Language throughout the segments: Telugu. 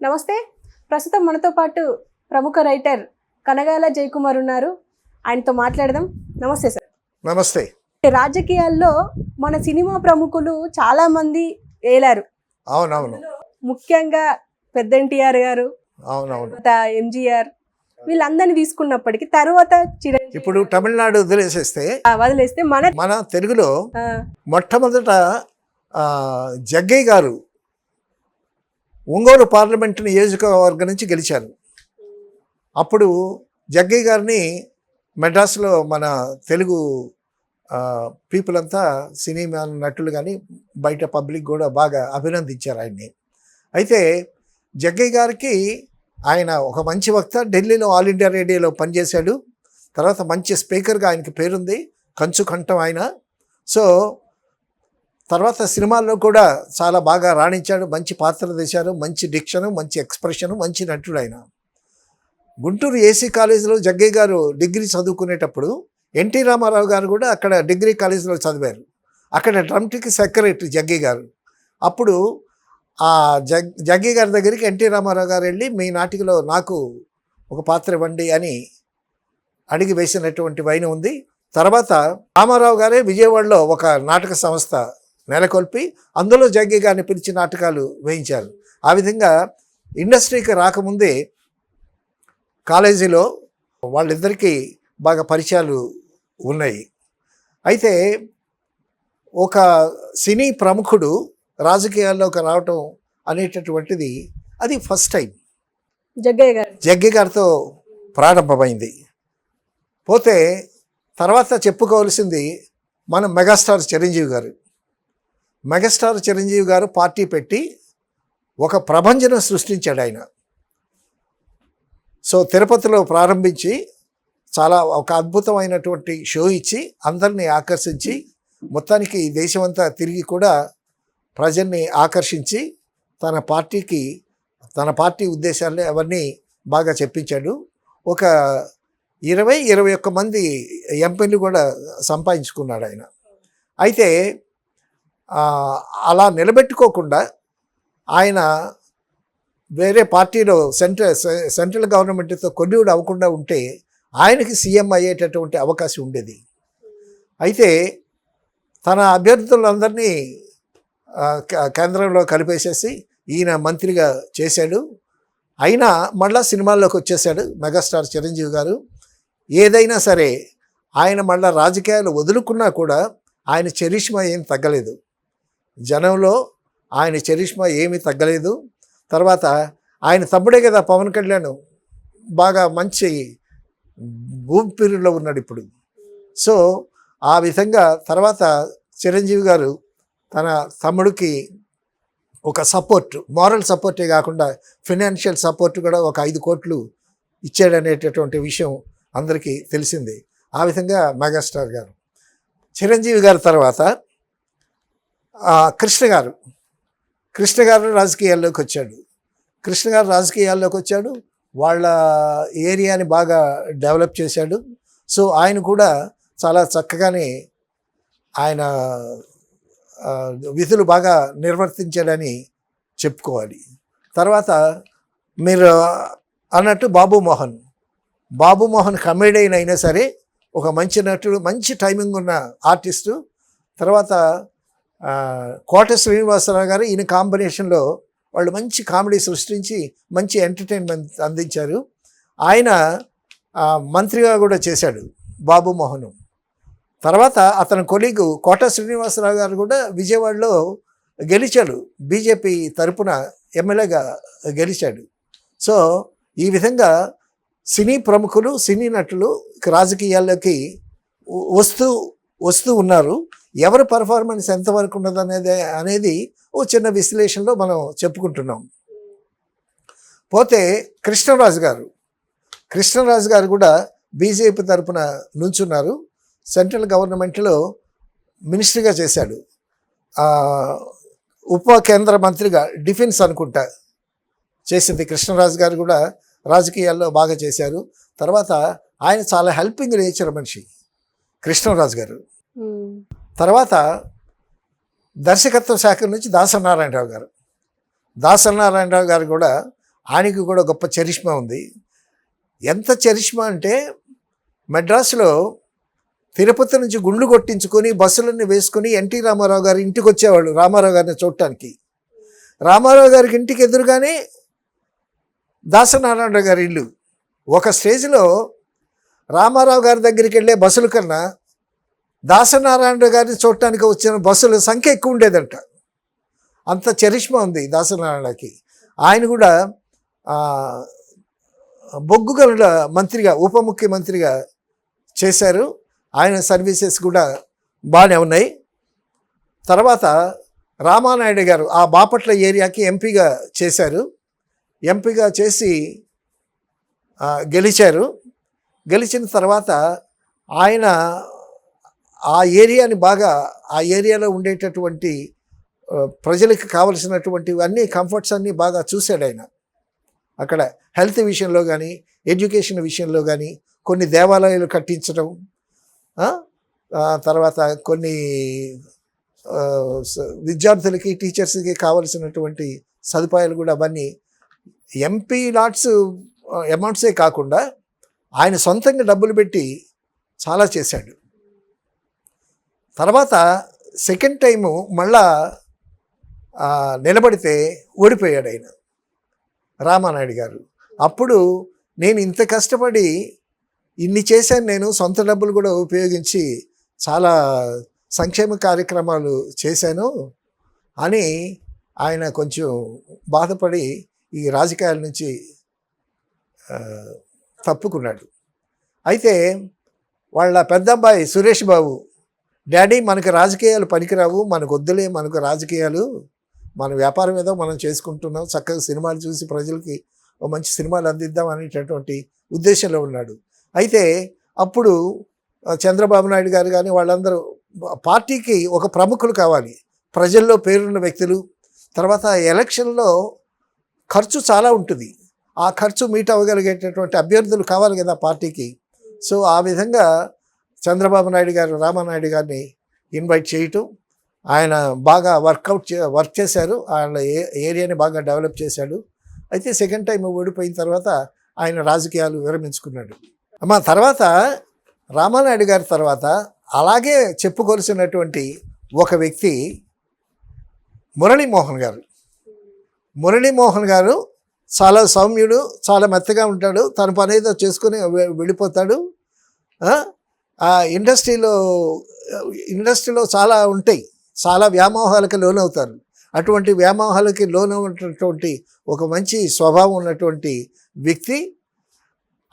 నమస్తే. ప్రస్తుతం మనతో పాటు ప్రముఖ రైటర్ కనగాల జయకుమార్ ఉన్నారు. ఆయనతో మాట్లాడదాం. నమస్తే సార్. నమస్తే. రాజకీయాల్లో మన సినిమా ప్రముఖులు చాలా మంది ఏలారు. అవునవును. ముఖ్యంగా పెద్ద ఎన్టీఆర్ గారు, అవునవును, ఎంజీఆర్, వీళ్ళందరినీ తీసుకున్నప్పటికీ తర్వాత చిరంజీవి ఇప్పుడు తమిళనాడు వదిలేస్తే మన తెలుగులో మొట్టమొదట జగ్గయ్య గారు ఒంగోలు పార్లమెంటు నియోజకవర్గం నుంచి గెలిచారు. అప్పుడు జగ్గయ్య గారిని మెడ్రాస్లో మన తెలుగు పీపుల్ అంతా సినిమా నటులు కానీ బయట పబ్లిక్ కూడా బాగా అభినందించారు ఆయన్ని. అయితే జగ్గయ్య గారికి ఆయన ఒక మంచి వక్త, ఢిల్లీలో ఆల్ ఇండియా రేడియోలో పనిచేశాడు. తర్వాత మంచి స్పీకర్గా ఆయనకి పేరుంది, కంచు కంఠం ఆయన. సో తర్వాత సినిమాల్లో కూడా చాలా బాగా రాణించాడు, మంచి పాత్ర తీశారు, మంచి డిక్షను, మంచి ఎక్స్ప్రెషను, మంచి నటుడు ఆయన. గుంటూరు ఏసీ కాలేజీలో జగ్గయ్య గారు డిగ్రీ చదువుకునేటప్పుడు ఎన్టీ రామారావు గారు కూడా అక్కడ డిగ్రీ కాలేజీలో చదివారు. అక్కడ డ్రమ్టిక్ సెక్రటరీ జగ్గయ్య గారు. అప్పుడు ఆ జగ్గయ్య గారి దగ్గరికి ఎన్టీ రామారావు గారు వెళ్ళి, మీ నాటికలో నాకు ఒక పాత్ర ఇవ్వండి అని అడిగి వేసినటువంటి వైన ఉంది. తర్వాత రామారావు గారే విజయవాడలో ఒక నాటక సంస్థ నెలకొల్పి అందులో జగ్గయ్య గారిని పిలిచి నాటకాలు వేయించారు. ఆ విధంగా ఇండస్ట్రీకి రాకముందే కాలేజీలో వాళ్ళిద్దరికీ బాగా పరిచయాలు ఉన్నాయి. అయితే ఒక సినీ ప్రముఖుడు రాజకీయాల్లోకి రావటం అనేటటువంటిది అది ఫస్ట్ టైం జగ్గయ్య గారితో ప్రారంభమైంది. పోతే తర్వాత చెప్పుకోవాల్సింది మన మెగాస్టార్ చిరంజీవి గారు. మెగాస్టార్ చిరంజీవి గారు పార్టీ పెట్టి ఒక ప్రభంజనం సృష్టించాడు ఆయన. సో తిరుపతిలో ప్రారంభించి చాలా ఒక అద్భుతమైనటువంటి షో ఇచ్చి అందరినీ ఆకర్షించి మొత్తానికి దేశమంతా తిరిగి కూడా ప్రజల్ని ఆకర్షించి తన పార్టీ ఉద్దేశాలే అవన్నీ బాగా చెప్పించాడు. ఒక 20-21 మంది ఎంపీలు కూడా సంపాదించుకున్నాడు ఆయన. అయితే అలా ఆయన వేరే పార్టీలో సెంట్రల్ గవర్నమెంట్తో కొల్యూడ్ అవ్వకుండా ఉంటే ఆయనకి సీఎం అయ్యేటటువంటి అవకాశం ఉండేది. అయితే తన అభ్యర్థులందరినీ కేంద్రంలో కలిపేసేసి ఈయన మంత్రిగా చేశాడు. అయినా మళ్ళా సినిమాల్లోకి వచ్చేసాడు మెగాస్టార్ చిరంజీవి గారు. ఏదైనా సరే ఆయన మళ్ళా రాజకీయాలు వదులుకున్నా కూడా ఆయన చరిష్మా ఏం తగ్గలేదు, జనంలో ఆయన చరిష్మా ఏమీ తగ్గలేదు. తర్వాత ఆయన తమ్ముడే కదా పవన్ కళ్యాణ్, బాగా మంచి భూమి పీరియడ్లో ఉన్నాడు ఇప్పుడు. సో ఆ విధంగా తర్వాత చిరంజీవి గారు తన తమ్ముడికి ఒక సపోర్ట్, మారల్ సపోర్టే కాకుండా ఫినాన్షియల్ సపోర్ట్ కూడా ఒక 5 కోట్లు ఇచ్చాడనేటటువంటి విషయం అందరికీ తెలిసింది. ఆ విధంగా మెగాస్టార్ గారు. చిరంజీవి గారి తర్వాత కృష్ణ గారు రాజకీయాల్లోకి వచ్చాడు. వాళ్ళ ఏరియాని బాగా డెవలప్ చేశాడు. సో ఆయన కూడా చాలా చక్కగానే ఆయన విధులు బాగా నిర్వర్తించాడని చెప్పుకోవాలి. తర్వాత మీరు అన్నట్టు బాబు మోహన్ కమెడియన్ అయినా సరే ఒక మంచి నటుడు, మంచి టైమింగ్ ఉన్న ఆర్టిస్టు. తర్వాత కోట శ్రీనివాసరావు గారు, ఈయన కాంబినేషన్లో వాళ్ళు మంచి కామెడీ సృష్టించి మంచి ఎంటర్టైన్మెంట్ అందించారు. ఆయన మంత్రిగా కూడా చేశాడు బాబు మోహన్. తర్వాత అతని కొలీగు కోట శ్రీనివాసరావు గారు కూడా విజయవాడలో గెలిచాడు, బీజేపీ తరపున ఎమ్మెల్యేగా గెలిచాడు. సో ఈ విధంగా సినీ ప్రముఖులు, సినీ నటులు రాజకీయాల్లోకి వస్తూ ఉన్నారు. ఎవరి పర్ఫార్మెన్స్ ఎంతవరకు ఉన్నది అనేది ఓ చిన్న విశ్లేషణలో మనం చెప్పుకుంటున్నాం. పోతే కృష్ణరాజు గారు కూడా బీజేపీ తరపున నుంచున్నారు. సెంట్రల్ గవర్నమెంట్లో మినిస్టర్గా చేశాడు, ఉప కేంద్ర మంత్రిగా డిఫెన్స్ అనుకుంటా చేసింది. కృష్ణరాజు గారు కూడా రాజకీయాల్లో బాగా చేశారు. తర్వాత ఆయన చాలా హెల్పింగ్ నేచర్ మనిషి కృష్ణరాజు గారు. తర్వాత దర్శకత్వ శాఖ నుంచి దాసనారాయణరావు గారు కూడా ఆయనకి కూడా గొప్ప చరిష్మా ఉంది. ఎంత చరిష్మా అంటే మెడ్రాస్లో తిరుపతి నుంచి గుండ్లు కొట్టించుకొని బస్సులన్నీ వేసుకొని ఎన్టీ రామారావు గారి ఇంటికి వచ్చేవాళ్ళు రామారావు గారిని చూడటానికి. రామారావు గారికి ఇంటికి ఎదురుగానే దాసనారాయణ గారి ఇల్లు. ఒక స్టేజ్లో రామారావు గారి దగ్గరికి వెళ్ళే బస్సుల కన్నా దాసనారాయణ గారిని చూడటానికి వచ్చిన బస్సుల సంఖ్య ఎక్కువ ఉండేదంట. అంత చరిష్మా ఉంది దాసనారాయణకి. ఆయన కూడా బొగ్గు గనుల మంత్రిగా ఉప ముఖ్యమంత్రిగా చేశారు. ఆయన సర్వీసెస్ కూడా బాగానే ఉన్నాయి. తర్వాత రామానాయుడు గారు ఆ బాపట్ల ఏరియాకి ఎంపీగా చేశారు. ఎంపీగా చేసి గెలిచారు. గెలిచిన తర్వాత ఆయన ఆ ఏరియాని బాగా ఆ ఏరియాలో ఉండేటటువంటి ప్రజలకు కావలసినటువంటివి అన్నీ కంఫర్ట్స్ అన్నీ బాగా చూశాడు ఆయన. అక్కడ హెల్త్ విషయంలో కానీ ఎడ్యుకేషన్ విషయంలో కానీ కొన్ని దేవాలయాలు కట్టించడం, తర్వాత కొన్ని విద్యార్థులకి టీచర్స్కి కావలసినటువంటి సదుపాయాలు కూడా అవన్నీ ఎంపీ లాట్స్ అమౌంట్సే కాకుండా ఆయన సొంతంగా డబ్బులు పెట్టి చాలా చేశాడు. తర్వాత సెకండ్ టైము మళ్ళా నిలబడితే ఓడిపోయాడు ఆయన రామానాయుడు గారు. అప్పుడు నేను ఇంత కష్టపడి ఇన్ని చేశాను, నేను సొంత డబ్బులు కూడా ఉపయోగించి చాలా సంక్షేమ కార్యక్రమాలు చేశాను అని ఆయన కొంచెం బాధపడి ఈ రాజకీయాల నుంచి తప్పుకున్నాడు. అయితే వాళ్ళ పెద్ద అబ్బాయి సురేష్ బాబు, డాడీ మనకు రాజకీయాలు పనికిరావు, మనకు వద్దులే, మనకు రాజకీయాలు, మన వ్యాపారం ఏదో మనం చేసుకుంటున్నాం, చక్కగా సినిమాలు చూసి ప్రజలకి ఓ మంచి సినిమాలు అందిద్దాం అనేటటువంటి ఉద్దేశంలో ఉన్నాడు. అయితే అప్పుడు చంద్రబాబు నాయుడు గారు కానీ వాళ్ళందరూ పార్టీకి ఒక ప్రముఖులు కావాలి, ప్రజల్లో పేరున్న వ్యక్తులు. తర్వాత ఎలక్షన్లో ఖర్చు చాలా ఉంటుంది, ఆ ఖర్చు మీట్ అవ్వగలిగేటటువంటి అభ్యర్థులు కావాలి కదా పార్టీకి. సో ఆ విధంగా చంద్రబాబు నాయుడు గారు రామానాయుడు గారిని ఇన్వైట్ చేయటం, ఆయన బాగా వర్క్ చేశారు, ఆయన ఏరియాని బాగా డెవలప్ చేశాడు. అయితే సెకండ్ టైం ఓడిపోయిన తర్వాత ఆయన రాజకీయాలు విరమించుకున్నాడు. అమ్మ తర్వాత రామానాయుడు గారి తర్వాత అలాగే చెప్పుకోవాల్సినటువంటి ఒక వ్యక్తి మురళీమోహన్ గారు. మురళీమోహన్ గారు చాలా సౌమ్యుడు, చాలా మెత్తగా ఉంటాడు, తన పని ఏదో చేసుకుని వెళ్ళిపోతాడు. ఇండస్ట్రీలో చాలా ఉంటాయి, చాలా వ్యామోహాలకు లోనవుతారు. అటువంటి వ్యామోహాలకి లోనవుతున్నటువంటి ఒక మంచి స్వభావం ఉన్నటువంటి వ్యక్తి.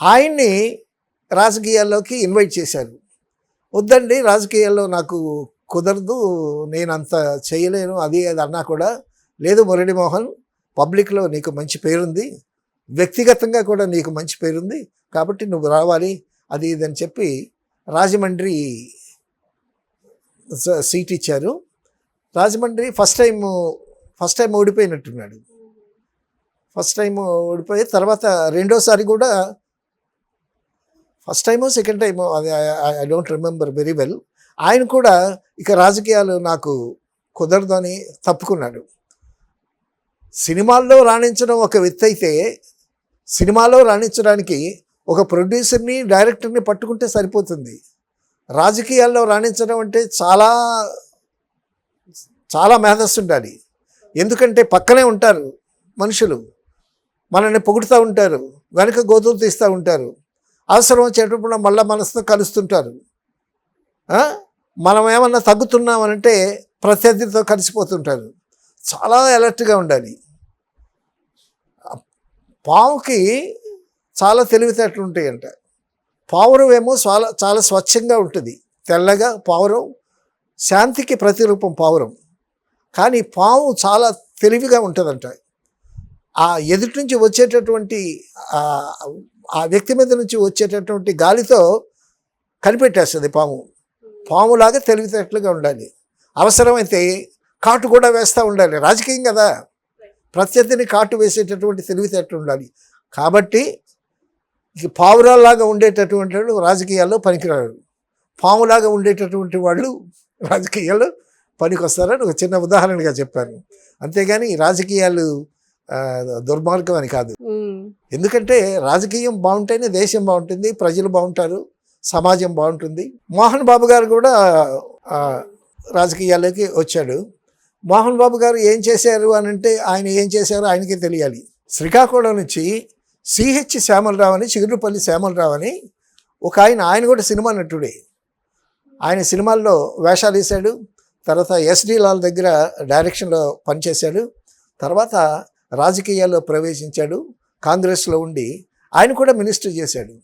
ఆయన్ని రాజకీయాల్లోకి ఇన్వైట్ చేశారు. వద్దండి, రాజకీయాల్లో నాకు కుదరదు, నేను అంత చేయలేను, అది అన్నా కూడా, లేదు మురళీమోహన్, పబ్లిక్లో నీకు మంచి పేరుంది, వ్యక్తిగతంగా కూడా నీకు మంచి పేరుంది, కాబట్టి నువ్వు రావాలి, అది ఇదని చెప్పి రాజమండ్రి సీట్ ఇచ్చారు. రాజమండ్రి ఫస్ట్ టైం ఓడిపోయినట్టున్నాడు. ఫస్ట్ టైం ఓడిపోయి తర్వాత రెండోసారి కూడా, ఫస్ట్ టైమో సెకండ్ టైమో అది I don't remember very well, ఆయన కూడా ఇక రాజకీయాలు నాకు కుదరదు అని తప్పుకున్నాడు. సినిమాల్లో రాణించడం ఒక వ్యక్తి అయితే, సినిమాలో రాణించడానికి ఒక ప్రొడ్యూసర్ని డైరెక్టర్ని పట్టుకుంటే సరిపోతుంది. రాజకీయాల్లో రాణించడం అంటే చాలా చాలా మేధస్సు ఉండాలి. ఎందుకంటే పక్కనే ఉంటారు మనుషులు, మనల్ని పొగుడుతూ ఉంటారు, వెనక గోతులు తీస్తూ ఉంటారు, అవసరం వచ్చేటప్పుడు మళ్ళీ మనసుతో కలుస్తుంటారు. మనం ఏమన్నా తగ్గుతున్నామనంటే ప్రత్యర్థితో కలిసిపోతుంటారు. చాలా అలర్ట్గా ఉండాలి. పావుకి చాలా తెలివితేటలు ఉంటాయంట. పావురం ఏమో చాలా స్వచ్ఛంగా ఉంటుంది, తెల్లగా. పావురం శాంతికి ప్రతిరూపం పావురం. కానీ పాము చాలా తెలివిగా ఉంటుందంట. ఆ ఎదుటి నుంచి వచ్చేటటువంటి ఆ వ్యక్తి మీద నుంచి వచ్చేటటువంటి గాలితో కనిపెట్టేస్తుంది పాము. పాములాగా తెలివితేటలుగా ఉండాలి. అవసరమైతే కాటు కూడా వేస్తూ ఉండాలి. రాజకీయం కదా, ప్రత్యర్థిని కాటు వేసేటటువంటి తెలివితేటలు ఉండాలి. కాబట్టి ఇక పావురాల్లాగా ఉండేటటువంటి వాళ్ళు రాజకీయాల్లో పనికిరారు, పాములాగా ఉండేటటువంటి వాళ్ళు రాజకీయాల్లో పనికొస్తారని ఒక చిన్న ఉదాహరణగా చెప్పాను. అంతేగాని రాజకీయాలు దుర్మార్గం అని కాదు. ఉమ్, ఎందుకంటే రాజకీయం బాగుంటేనే దేశం బాగుంటుంది, ప్రజలు బాగుంటారు, సమాజం బాగుంటుంది. మోహన్ బాబు గారు కూడా ఆ, రాజకీయాల్లోకి వచ్చాడు. మోహన్ బాబు గారు ఏం చేశారు అని అంటే ఆయన ఏం చేశారో ఆయనకే తెలియాలి. శ్రీకాకుళం నుంచి సిహెచ్ శ్యామలరావు అని, చిగురుపల్లి శ్యామలరావు అని ఒక ఆయన కూడా సినిమా నటుడే. ఆయన సినిమాల్లో వేషాలు వేశాడు. తర్వాత ఎస్డి లాల్ దగ్గర డైరెక్షన్లో పనిచేశాడు. తర్వాత రాజకీయాల్లో ప్రవేశించాడు. కాంగ్రెస్లో ఉండి ఆయన కూడా మినిస్టర్ చేశాడు.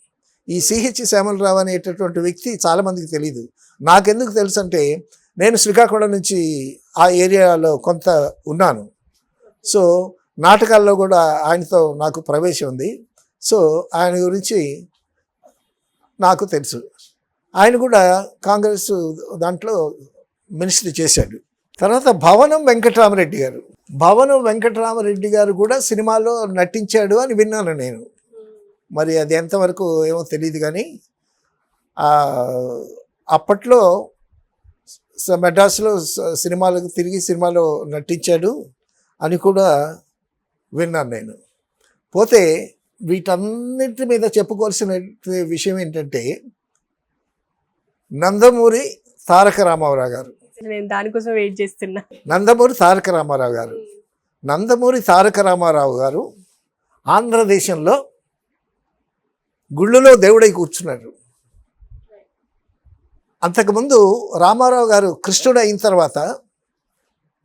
ఈ సిహెచ్ శ్యామలరావు అనేటటువంటి వ్యక్తి చాలామందికి తెలియదు. నాకెందుకు తెలుసు అంటే నేను శ్రీకాకుళం నుంచి ఆ ఏరియాలో కొంత ఉన్నాను. సో నాటకాల్లో కూడా ఆయనతో నాకు ప్రవేశం ఉంది. సో ఆయన గురించి నాకు తెలుసు. ఆయన కూడా కాంగ్రెస్ దాంట్లో మినిస్టర్ చేశాడు. తర్వాత భవనం వెంకటరామరెడ్డి గారు కూడా సినిమాలో నటించాడు అని విన్నాను నేను. మరి అది ఎంతవరకు ఏమో తెలియదు కానీ అప్పట్లో మెడ్రాస్లో సినిమాలకు తిరిగి సినిమాలో నటించాడు అని కూడా విన్నాను నేను. పోతే వీటన్నిటి మీద చెప్పుకోవాల్సిన విషయం ఏంటంటే నందమూరి తారక రామారావు గారు. నేను దానికోసం వెయిట్ చేస్తున్నా. నందమూరి తారక రామారావు గారు ఆంధ్రదేశంలో గుళ్ళలో దేవుడై కూర్చున్నాడు. అంతకుముందు రామారావు గారు కృష్ణుడు అయిన తర్వాత,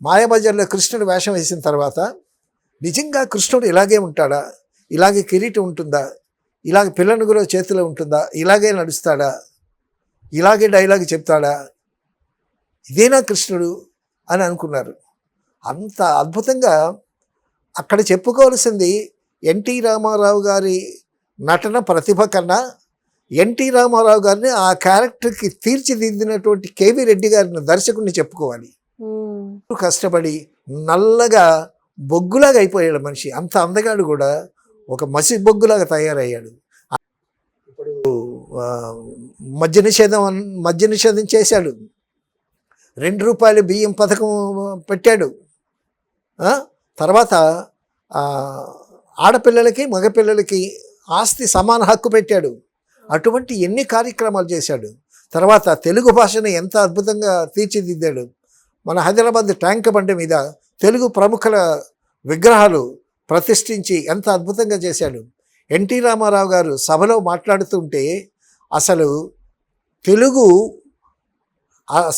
మాయాబజార్లో కృష్ణుడు వేషం వేసిన తర్వాత నిజంగా కృష్ణుడు ఇలాగే ఉంటాడా, ఇలాగే కిరీటం ఉంటుందా, ఇలాగే పిల్లనుగులో చేతిలో ఉంటుందా, ఇలాగే నడుస్తాడా, ఇలాగే డైలాగ్ చెప్తాడా, ఇదేనా కృష్ణుడు అని అనుకున్నారు. అంత అద్భుతంగా అక్కడ చెప్పుకోవాల్సింది ఎన్టీ రామారావు గారి నటన ప్రతిభ కన్నా ఎన్టీ రామారావు గారిని ఆ క్యారెక్టర్కి తీర్చిదిద్దినటువంటి కేవీ రెడ్డి గారిని దర్శకుడిని చెప్పుకోవాలి. కష్టపడి నల్లగా బొగ్గులాగా అయిపోయాడు మనిషి. అంత అందగాడు కూడా ఒక మసి బొగ్గులాగా తయారయ్యాడు. ఇప్పుడు మద్య నిషేధం చేశాడు. 2 రూపాయలు బియ్యం పథకం పెట్టాడు. తర్వాత ఆడపిల్లలకి మగపిల్లలకి ఆస్తి సమాన హక్కు పెట్టాడు. అటువంటి ఎన్ని కార్యక్రమాలు చేశాడు. తర్వాత తెలుగు భాషను ఎంత అద్భుతంగా తీర్చిదిద్దాడు. మన హైదరాబాద్ ట్యాంక్ బండి మీద తెలుగు ప్రముఖుల విగ్రహాలు ప్రతిష్ఠించి ఎంత అద్భుతంగా చేశాడు. ఎన్టీ రామారావు గారు సభలో మాట్లాడుతుంటే అసలు తెలుగు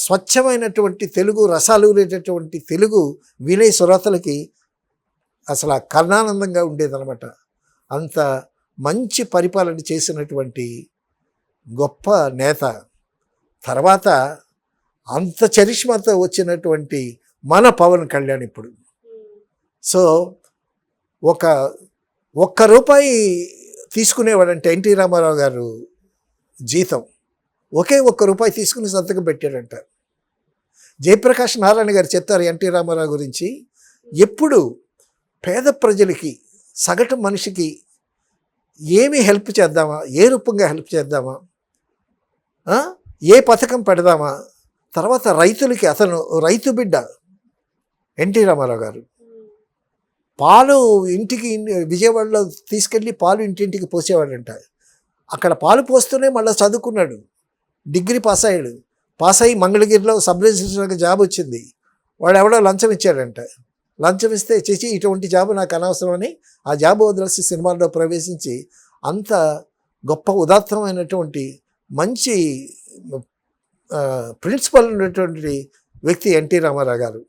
స్వచ్ఛమైనటువంటి తెలుగు రసాలు ఉండేటటువంటి తెలుగు వినే శ్రోతలకి అసలు కర్ణానందంగా ఉండేదన్నమాట. అంత మంచి పరిపాలన చేసినటువంటి గొప్ప నేత. తర్వాత అంత చరిష్మాతో వచ్చినటువంటి మన పవన్ కళ్యాణ్ ఇప్పుడు. సో ఒక్క రూపాయి తీసుకునేవాడంటే ఎన్టీ రామారావు గారు జీతం ఒకే 1 రూపాయి తీసుకుని సంతకం పెట్టాడంట. జయప్రకాష్ నారాయణ గారు చెప్తారు ఎన్టీ రామారావు గురించి, ఎప్పుడు పేద ప్రజలకి సగటు మనిషికి ఏమి హెల్ప్ చేద్దామా, ఏ రూపంగా హెల్ప్ చేద్దామా, ఏ పథకం పెడదామా, తర్వాత రైతులకి, అతను రైతు బిడ్డ ఎన్టీ రామారావు గారు. పాలు ఇంటికి విజయవాడలో తీసుకెళ్ళి పాలు ఇంటింటికి పోసేవాడంట. అక్కడ పాలు పోస్తూనే మళ్ళీ చదువుకున్నాడు. డిగ్రీ పాస్ అయ్యాడు. పాస్ అయ్యి మంగళగిరిలో సబ్ రిజిస్ట్రార్కి జాబ్ వచ్చింది. వాడు ఎవడో లంచం ఇచ్చాడంట. లంచం ఇస్తే చేసి ఇటువంటి జాబ్ నాకు అనవసరం అని ఆ జాబ్ వదిలేసి సినిమాల్లో ప్రవేశించి అంత గొప్ప ఉదాత్తమైనటువంటి మంచి ప్రిన్సిపల్ ఉన్నటువంటి వ్యక్తి ఎన్టీ రామారావు గారు.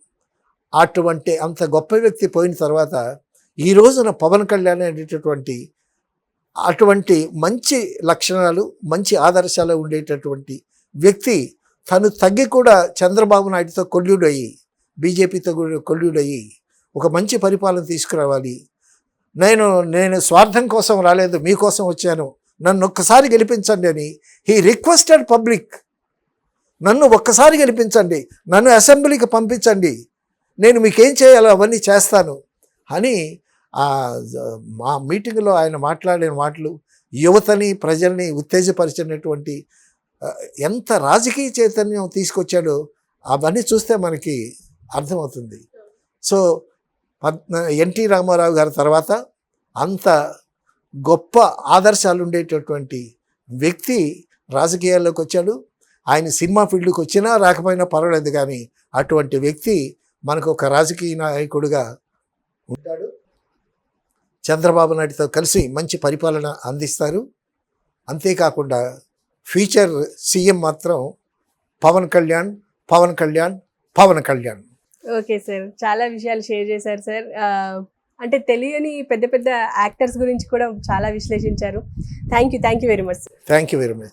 అటువంటి అంత గొప్ప వ్యక్తి పోయిన తర్వాత ఈ రోజున పవన్ కళ్యాణ్ అనేటటువంటి అటువంటి మంచి లక్షణాలు, మంచి ఆదర్శాలు ఉండేటటువంటి వ్యక్తి తను తగ్గి కూడా చంద్రబాబు నాయుడుతో కొల్యూడయ్యి, బీజేపీతో కొల్యూడయ్యి ఒక మంచి పరిపాలన తీసుకురావాలి. నేను స్వార్థం కోసం రాలేదు, మీకోసం వచ్చాను, నన్ను ఒక్కసారి గెలిపించండి అని హీ రిక్వెస్టెడ్ పబ్లిక్. నన్ను ఒక్కసారి గెలిపించండి, నన్ను అసెంబ్లీకి పంపించండి, నేను మీకేం చేయాలో అవన్నీ చేస్తాను అని మా మీటింగ్లో ఆయన మాట్లాడిన మాటలు యువతని, ప్రజల్ని ఉత్తేజపరిచినటువంటి ఎంత రాజకీయ చైతన్యం తీసుకొచ్చాడో అవన్నీ చూస్తే మనకి అర్థమవుతుంది. సో ఎన్టీ రామారావు గారి తర్వాత అంత గొప్ప ఆదర్శాలు ఉండేటటువంటి వ్యక్తి రాజకీయాల్లోకి వచ్చాడు. ఆయన సినిమా ఫీల్డ్కి వచ్చినా రాకపోయినా పర్వాలేదు, కానీ అటువంటి వ్యక్తి మనకు ఒక రాజకీయ నాయకుడిగా ఉంటాడు. చంద్రబాబు నాయుడుతో కలిసి మంచి పరిపాలన అందిస్తారు. అంతేకాకుండా ఫ్యూచర్ సీఎం మాత్రం పవన్ కళ్యాణ్, పవన్ కళ్యాణ్, పవన్ కళ్యాణ్. ఓకే సార్, చాలా విషయాలు షేర్ చేశారు సార్. అంటే తెలియని పెద్ద పెద్ద యాక్టర్స్ గురించి కూడా చాలా విశ్లేషించారు. Thank you very much. Thank you very much.